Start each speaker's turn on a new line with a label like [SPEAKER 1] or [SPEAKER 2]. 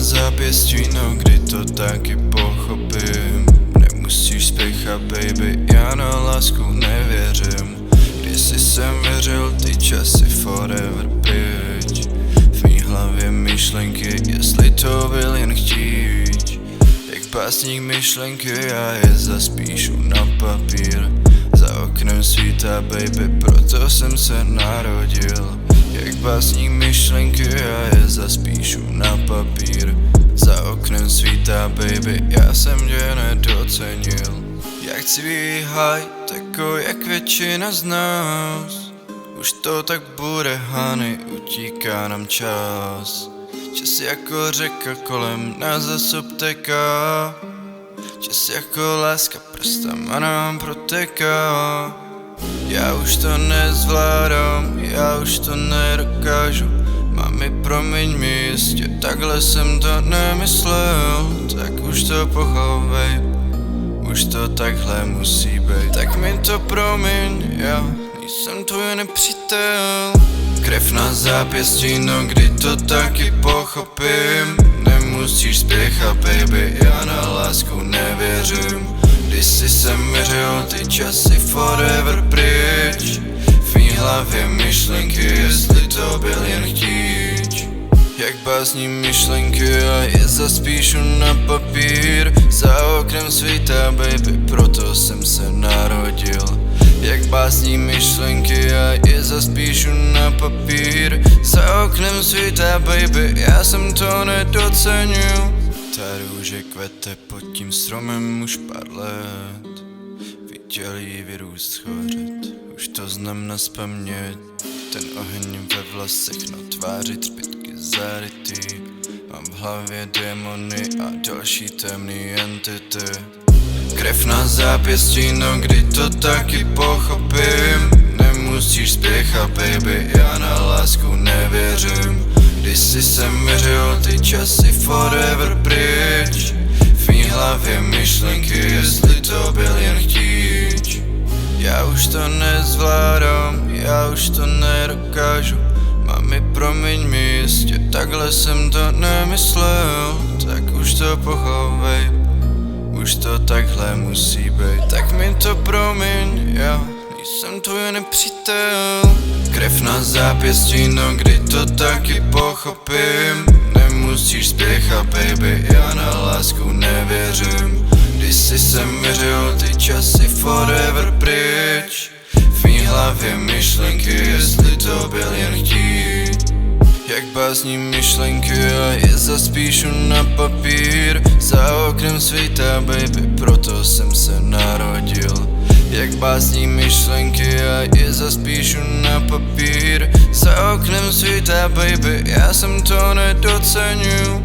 [SPEAKER 1] zápěstí, no kdy to taky pochopím. Nemusíš spěchat, baby, já na lásku nevěřím. Kdysi jsem věřil, ty časy forever pryč. V mý hlavě myšlenky, jestli to byl jen chtíč. Jak básník myšlenky, já je zaspíšu na papír. Za oknem svítá, baby, proto jsem se narodil. Jak básník myšlenky, já je zaspíšu na papír. Za oknem svítá, baby, já jsem tě nedocenil. Já chci být high, takový jak většina z nás. Už to tak bude, honey, utíká nám čas. Čas jako řeka kolem nás zase obtéká. Čas jako láska prstama nám protéká. Já už to nezvládám, já už to nedokážu. Mami, promiň mi, jistě takhle jsem to nemyslel. Tak už to pochovej, už to takhle musí být. Tak mi to promiň, já nejsem tvůj nepřítel. Krev na zápěstí, no kdy to taky pochopím. Nemusíš spěchat, baby, já na lásku nevěřím. Kdysi jsem věřil, ty časy forever pryč. V mý hlavě myšlenky, jestli to byl jen chtíč. Jak básní myšlenky, já je zaspíšu na papír. Za oknem svítá, baby, proto jsem se narodil. Jak básní myšlenky, já je zaspíšu na papír. Za oknem svítá, baby, já jsem to nedocenil. Ta růže kvete pod tím stromem už pár let. Viděl jí vyrůst, schořet, už to znám nazpaměť. Ten oheň ve vlasech, na tváři třpytky zarytý. Mám v hlavě démony a další temný entity. Krev na zápěstí, no kdy to taky pochopím. Nemusíš spěchat, baby, já na lásku nevěřím. Kdysi jsem věřil, ty časy forever pryč. V mý hlavě myšlenky, jestli to byl jen chtíč. Já už to nezvládám, já už to nedokážu. Mami, promiň mi, jistě takhle jsem to nemyslel. Tak už to pochovej, už to takhle musí být. Tak mi to promiň, já nejsem tvůj nepřítel. Krev na zápěstí, no kdy to taky pochopím. Nemusíš spěchat, baby, já na lásku nevěřím. Kdysi jsem věřil, ty časy forever pryč. V mý hlavě myšlenky, jestli to byl jen chtít. Jak básní myšlenky, já je zaspíšu na papír. Za oknem svítá, baby, proto jsem se narodil. Jak básní myšlenky, já je zaspíšu na papír. Za oknem svítá, baby, já jsem to nedocenil.